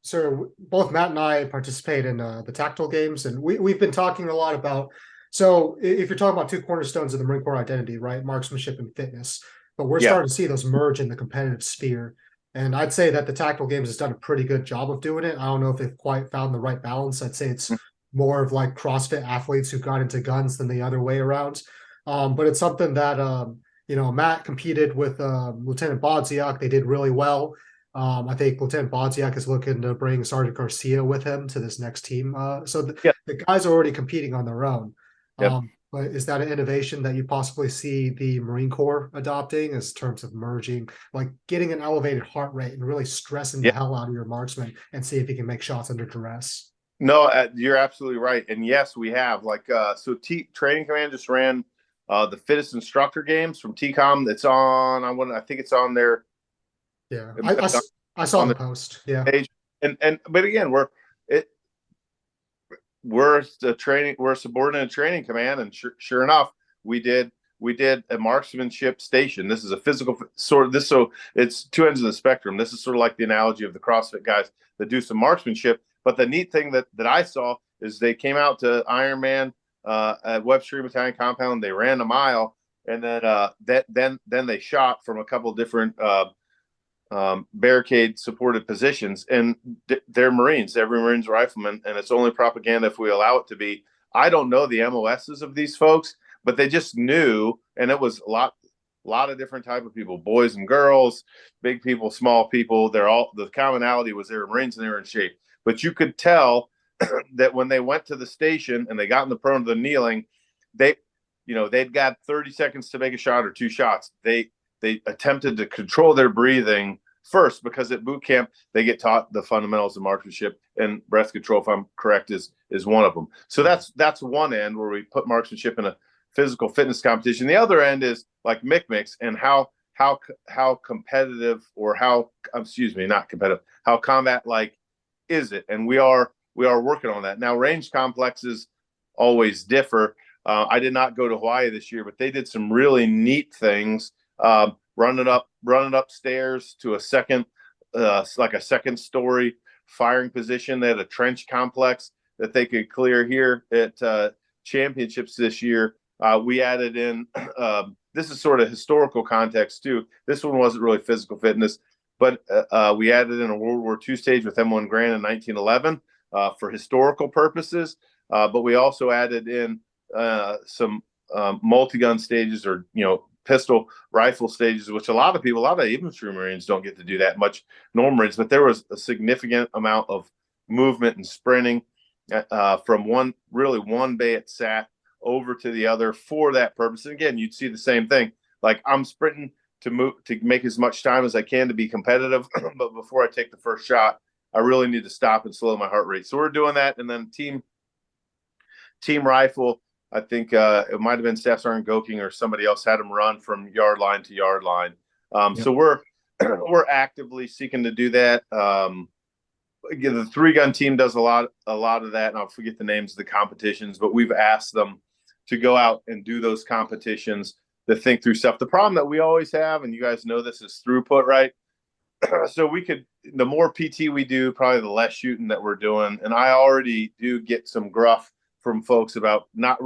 so both Matt and I participate in the tactical games, and we've been talking a lot about. So if you're talking about two cornerstones of the Marine Corps identity, right, marksmanship and fitness, but we're starting to see those merge in the competitive sphere. And I'd say that the tactical games has done a pretty good job of doing it. I don't know if they've quite found the right balance. I'd say it's more of like CrossFit athletes who got into guns than the other way around. But it's something that, Matt competed with Lieutenant Bodziak. They did really well. I think Lieutenant Bodziak is looking to bring Sergeant Garcia with him to this next team. So the guys are already competing on their own. But is that an innovation that you possibly see the Marine Corps adopting, as terms of merging, like getting an elevated heart rate and really stressing the hell out of your marksman and see if he can make shots under duress? No, you're absolutely right. And yes, we have Training Command just ran the fittest instructor games from TCOM. It's on, I think it's on there. Yeah, I saw the post. Yeah. Page. But again, we're a subordinate training command, and sure enough, we did we did a marksmanship station. This is a physical sort of this. So it's two ends of the spectrum. This is sort of like the analogy of the CrossFit guys that do some marksmanship. But the neat thing that I saw is they came out to Ironman at Web Stream Battalion compound. They ran a mile, and then then they shot from a couple different barricade supported positions, and they're Marines. Every Marine's rifleman, and it's only propaganda if we allow it to be. I don't know the MOSs of these folks, but they just knew, and it was a lot of different type of people, boys and girls, big people, small people. They're all, the commonality was they were Marines and they were in shape. But you could tell that when they went to the station and they got in the prone to the kneeling, they'd got 30 seconds to make a shot or two shots. They attempted to control their breathing first, because at boot camp they get taught the fundamentals of marksmanship, and breath control, if I'm correct, is one of them. So that's one end where we put marksmanship in a physical fitness competition. The other end is like mix and how competitive, or how combat like is it? And we are working on that now. Range complexes always differ. I did not go to Hawaii this year, but they did some really neat things. Running up stairs to a second, like a second story firing position. They had a trench complex that they could clear here at championships this year. We added in, this is sort of historical context too. This one wasn't really physical fitness, but we added in a World War II stage with M1 Garand in 1911 for historical purposes. But we also added in some multi-gun stages, or pistol rifle stages, which a lot of infantry Marines don't get to do that much, normal Marines. But there was a significant amount of movement and sprinting from one bay at SAT over to the other for that purpose. And again, you'd see the same thing. Like, I'm sprinting to make as much time as I can to be competitive, but before I take the first shot, I really need to stop and slow my heart rate. So we're doing that. And then team rifle, I think it might have been Staff Sergeant Goking or somebody else had them run from yard line to yard line. So we're actively seeking to do that. Again, the 3-gun team does a lot of that, and I'll forget the names of the competitions, but we've asked them to go out and do those competitions, to think through stuff. The problem that we always have, and you guys know this, is throughput, right? So the more PT we do, probably the less shooting that we're doing. And I already do get some gruff from folks about not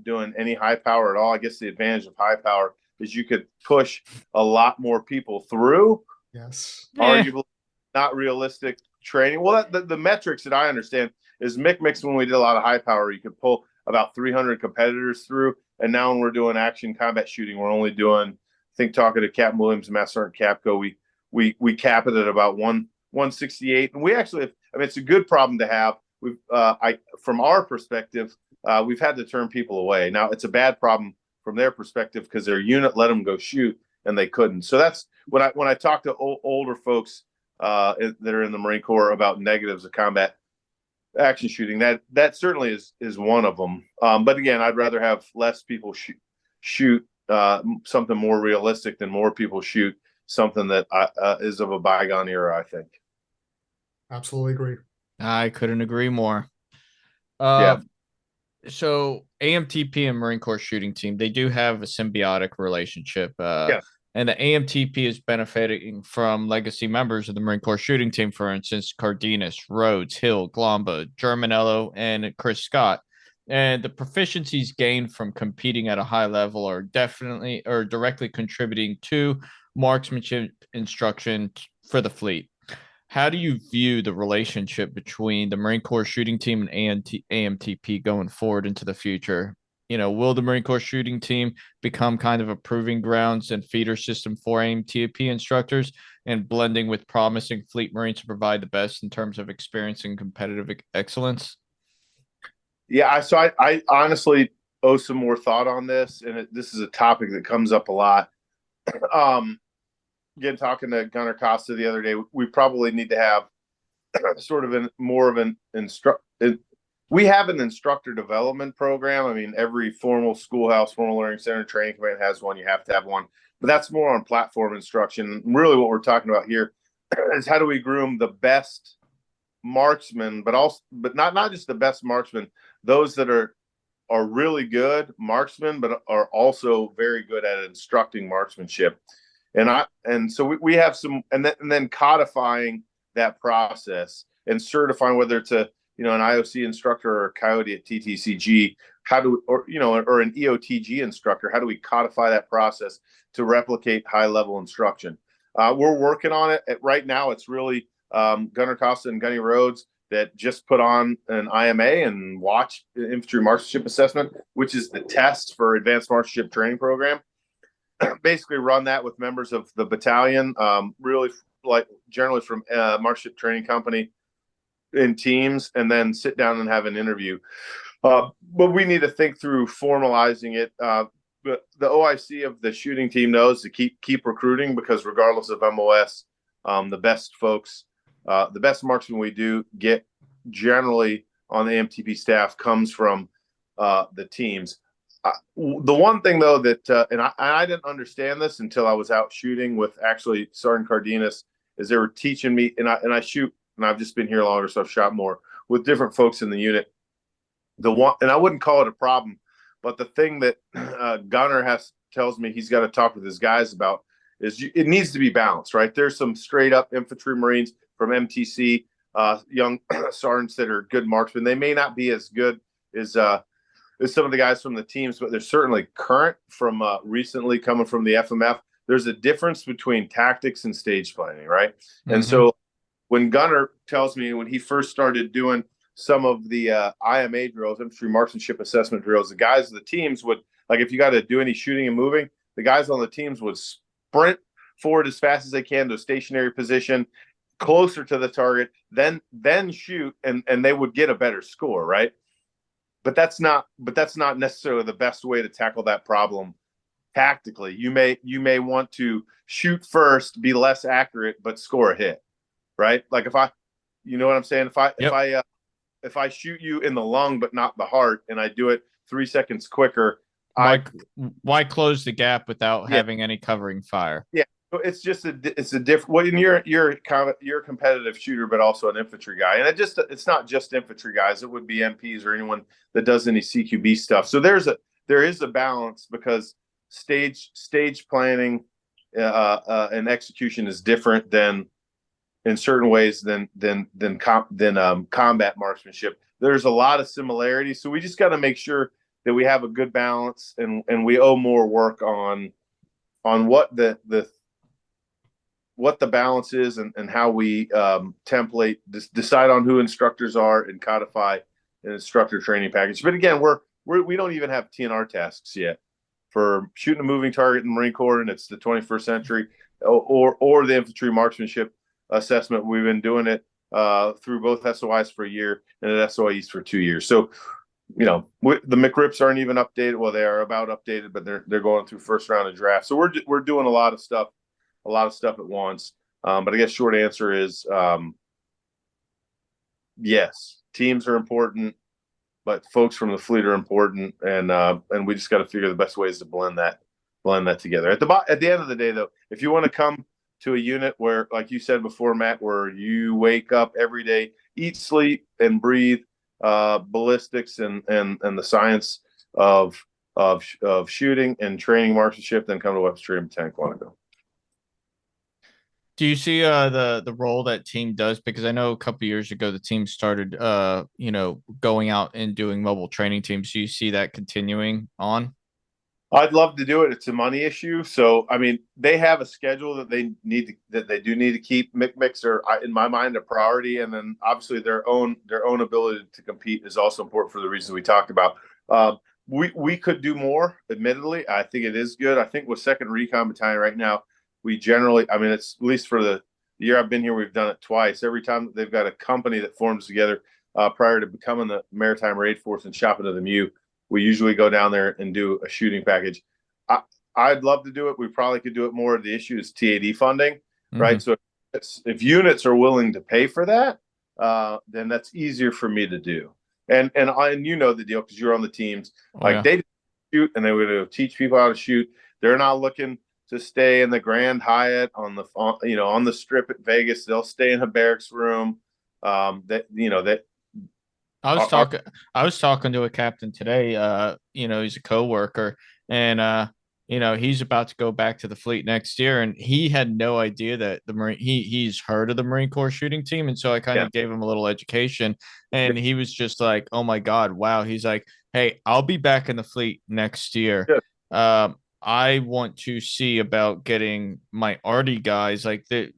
doing any high power at all. I guess the advantage of high power is you could push a lot more people through. Yes. Arguably not realistic training. Well, the metrics that I understand is mix when we did a lot of high power, you could pull about 300 competitors through. And now when we're doing action combat shooting, we're only doing, I think, talking to Captain Williams and Master Sergeant Capco, we cap it at about 168. And we actually, it's a good problem to have. We've, from our perspective, we've had to turn people away. Now, it's a bad problem from their perspective, because their unit let them go shoot and they couldn't. So that's when I talk to older folks that are in the Marine Corps about negatives of combat action shooting, that certainly is one of them. But again, I'd rather have less people shoot something more realistic than more people shoot something that is of a bygone era, I think. Absolutely agree. I couldn't agree more. Yeah. So AMTP and Marine Corps shooting team, they do have a symbiotic relationship. Yeah. And the AMTP is benefiting from legacy members of the Marine Corps shooting team, for instance, Cardenas, Rhodes, Hill, Glomba, Germanello, and Chris Scott. And the proficiencies gained from competing at a high level are definitely or directly contributing to marksmanship instruction for the fleet. How do you view the relationship between the Marine Corps shooting team and AMTP going forward into the future? Will the Marine Corps shooting team become kind of a proving grounds and feeder system for AMTP instructors, and blending with promising fleet Marines to provide the best in terms of experience and competitive excellence? Yeah, so I honestly owe some more thought on this, and this is a topic that comes up a lot. Again, talking to Gunnar Costa the other day, we probably need to have sort of more of an we have an instructor development program. Every formal schoolhouse, formal learning center, training command has one. You have to have one, but that's more on platform instruction. Really what we're talking about here is how do we groom the best marksmen, but not just the best marksmen, those that are are really good marksmen, but are also very good at instructing marksmanship. And so we have some, and then codifying that process and certifying whether it's an IOC instructor or a coyote at TTCG, or an EOTG instructor, how do we codify that process to replicate high level instruction? We're working on it. Right now, it's really Gunnar Costa and Gunny Rhodes that just put on an IMA and watch infantry marksmanship assessment, which is the test for advanced marksmanship training program. Basically run that with members of the battalion, really like generally from marksmanship training company in teams, and then sit down and have an interview. But we need to think through formalizing it. The OIC of the shooting team knows to keep recruiting, because regardless of MOS, the best folks, the best marksmen we do get generally on the AMTP staff comes from the teams. The one thing though that, and I didn't understand this until I was out shooting with actually Sergeant Cardenas, is they were teaching me, and I shoot, and I've just been here longer, so I've shot more with different folks in the unit. And I wouldn't call it a problem, but the thing that Gunner tells me he's got to talk with his guys about is it needs to be balanced, right? There's some straight up infantry Marines from MTC, young sergeants that are good marksmen. They may not be as good as some of the guys from the teams, but they're certainly current from recently coming from the FMF. There's a difference between tactics and stage planning, right? Mm-hmm. And so when Gunner tells me when he first started doing some of the IMA drills, infantry marksmanship assessment drills, the guys of the teams would, like, if you got to do any shooting and moving, the guys on the teams would sprint forward as fast as they can to a stationary position closer to the target, then shoot, and they would get a better score, right? But that's not necessarily the best way to tackle that problem tactically. You may want to shoot first, be less accurate, but score a hit, right? Like you know what I'm saying? If I shoot you in the lung but not the heart, and I do it 3 seconds quicker, why close the gap without having any covering fire? Yeah, it's just it's a different. Well, you're a competitive shooter, but also an infantry guy, and it's not just infantry guys. It would be MPs or anyone that does any CQB stuff. So there is a balance, because stage planning and execution is different than, in certain ways, than combat marksmanship. There's a lot of similarities, so we just got to make sure that we have a good balance, and we owe more work on what the balance is, and how we template, decide on who instructors are, and codify an instructor training package. But again, we don't even have TNR tasks yet for shooting a moving target in the Marine Corps, and it's the 21st century, or the infantry marksmanship assessment. We've been doing it through both SOIs for a year and at SOIs for 2 years. So, the McRips aren't even updated. Well, they are about updated, but they're going through first round of draft. So we're doing a lot of stuff at once. But I guess short answer is yes, teams are important, but folks from the fleet are important, and we just got to figure the best ways to blend that together. At the end of the day, though, if you want to come to a unit where, like you said before, Matt, where you wake up every day, eat, sleep, and breathe ballistics and the science of shooting and training marksmanship, then come to Weapons Training Battalion Quantico. Do you see the role that team does? Because I know a couple of years ago the team started going out and doing mobile training teams. Do you see that continuing on? I'd love to do it. It's a money issue. So, I mean, they have a schedule that they do need to keep. MCMICs are, in my mind, a priority. And then obviously their own ability to compete is also important for the reasons we talked about. We could do more, admittedly. I think it is good. I think with 2nd Recon Battalion right now, we generally, I mean, it's at least for the year I've been here, we've done it twice. Every time they've got a company that forms together prior to becoming the Maritime Raid Force and shopping to the MEU, we usually go down there and do a shooting package. I'd love to do it. We probably could do it more. The issue is TAD funding, right? So if units are willing to pay for that, then that's easier for me to do. And you know the deal, because you're on the teams. They shoot, and they would teach people how to shoot. They're not looking to stay in the Grand Hyatt on the Strip at Vegas. They'll stay in a barracks room. I was Our- talking I was talking to a captain today, he's a coworker and he's about to go back to the fleet next year and he had no idea that the Marine he's heard of the Marine Corps shooting team and so I kind yeah, of gave him a little education and he was just like, "Oh my God, wow." He's like, "Hey, I'll be back in the fleet next year. yeah, I want to see about getting my arty guys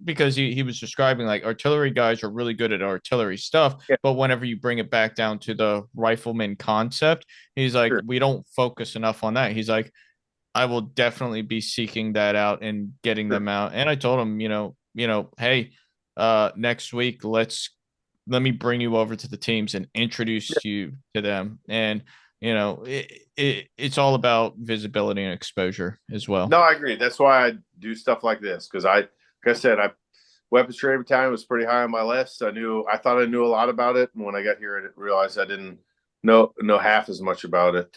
because he was describing like artillery guys are really good at artillery stuff, yeah, but whenever you bring it back down to the rifleman concept, he's like, sure. we don't focus enough on that. He's like, I will definitely be seeking that out and getting Sure. them out. And I told him, hey, next week, let me bring you over to the teams and introduce you to them. And it's all about visibility and exposure as well. No, I agree. That's why I do stuff like this because like I said, weapons training battalion was pretty high on my list. I thought I knew a lot about it, and when I got here, I realized I didn't know half as much about it.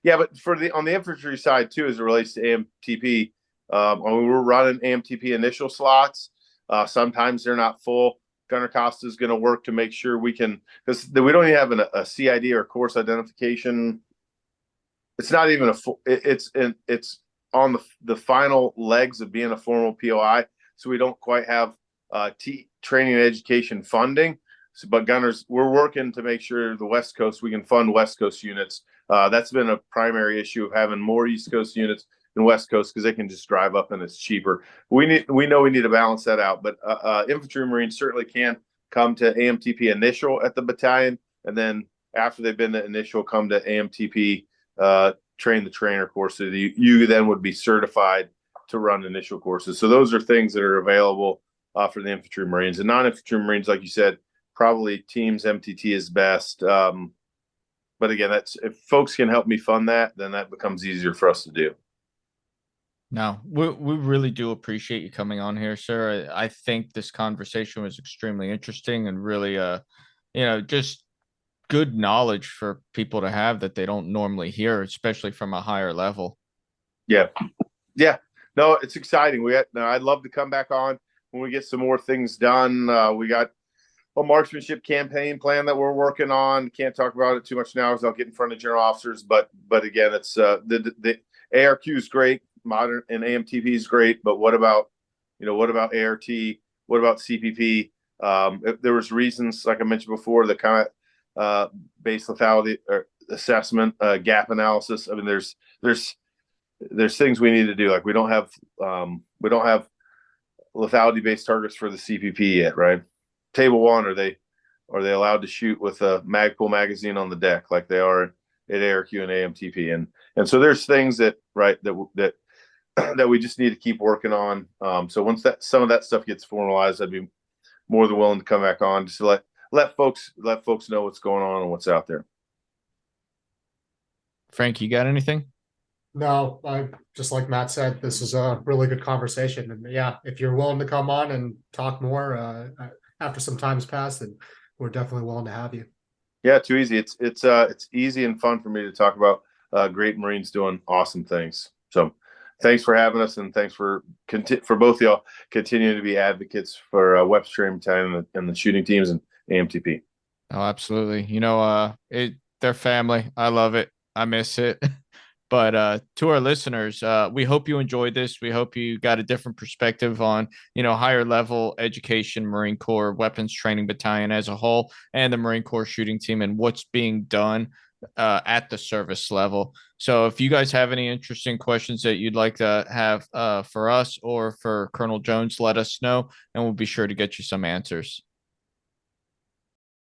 Yeah, but on the infantry side too, as it relates to AMTP, when we're running AMTP initial slots, sometimes they're not full. Gunner Costa is going to work to make sure we can, because we don't even have a CID or course identification. It's not even a full. It's on the final legs of being a formal POI, so we don't quite have training and education funding. So, but gunners, we're working to make sure the West Coast, we can fund West Coast units. That's been a primary issue of having more East Coast units than West Coast because they can just drive up and it's cheaper. We know we need to balance that out, but infantry Marines certainly can come to AMTP initial at the battalion, and then after they've been the initial, come to AMTP train the trainer course. So you then would be certified to run initial courses. So those are things that are available for the infantry Marines and non-infantry Marines, like you said. Probably teams MTT is best. But again, if folks can help me fund that, then that becomes easier for us to do. No, we really do appreciate you coming on here, sir. I think this conversation was extremely interesting and really, just good knowledge for people to have that they don't normally hear, especially from a higher level. Yeah. Yeah. No, it's exciting. I'd love to come back on when we get some more things done. We got a marksmanship campaign plan that we're working on. Can't talk about it too much now because I'll get in front of general officers. But again, it's the ARQ is great, modern and AMTP is great. But what about ART? What about CPP? If there was reasons, like I mentioned before, the kind of base lethality or assessment, gap analysis. I mean, there's things we need to do. Like we don't have lethality based targets for the CPP yet, right? Table 1, are they allowed to shoot with a Magpul magazine on the deck like they are at ARQ and AMTP? And so there's things that we just need to keep working on. So once some of that stuff gets formalized, I'd be more than willing to come back on just to let folks know what's going on and what's out there. Frank, you got anything? No, I just like Matt said, this is a really good conversation. And yeah, if you're willing to come on and talk more after some time's passed, then we're definitely willing to have you. Yeah, too easy. It's easy and fun for me to talk about great Marines doing awesome things. So thanks for having us, and thanks for both of y'all continuing to be advocates for weapons training battalion and the shooting teams and AMTP. Oh, absolutely. They're family. I love it. I miss it. But to our listeners, we hope you enjoyed this. We hope you got a different perspective on, higher level education, Marine Corps weapons training battalion as a whole, and the Marine Corps shooting team and what's being done at the service level. So if you guys have any interesting questions that you'd like to have for us or for Colonel Jones, let us know, and we'll be sure to get you some answers.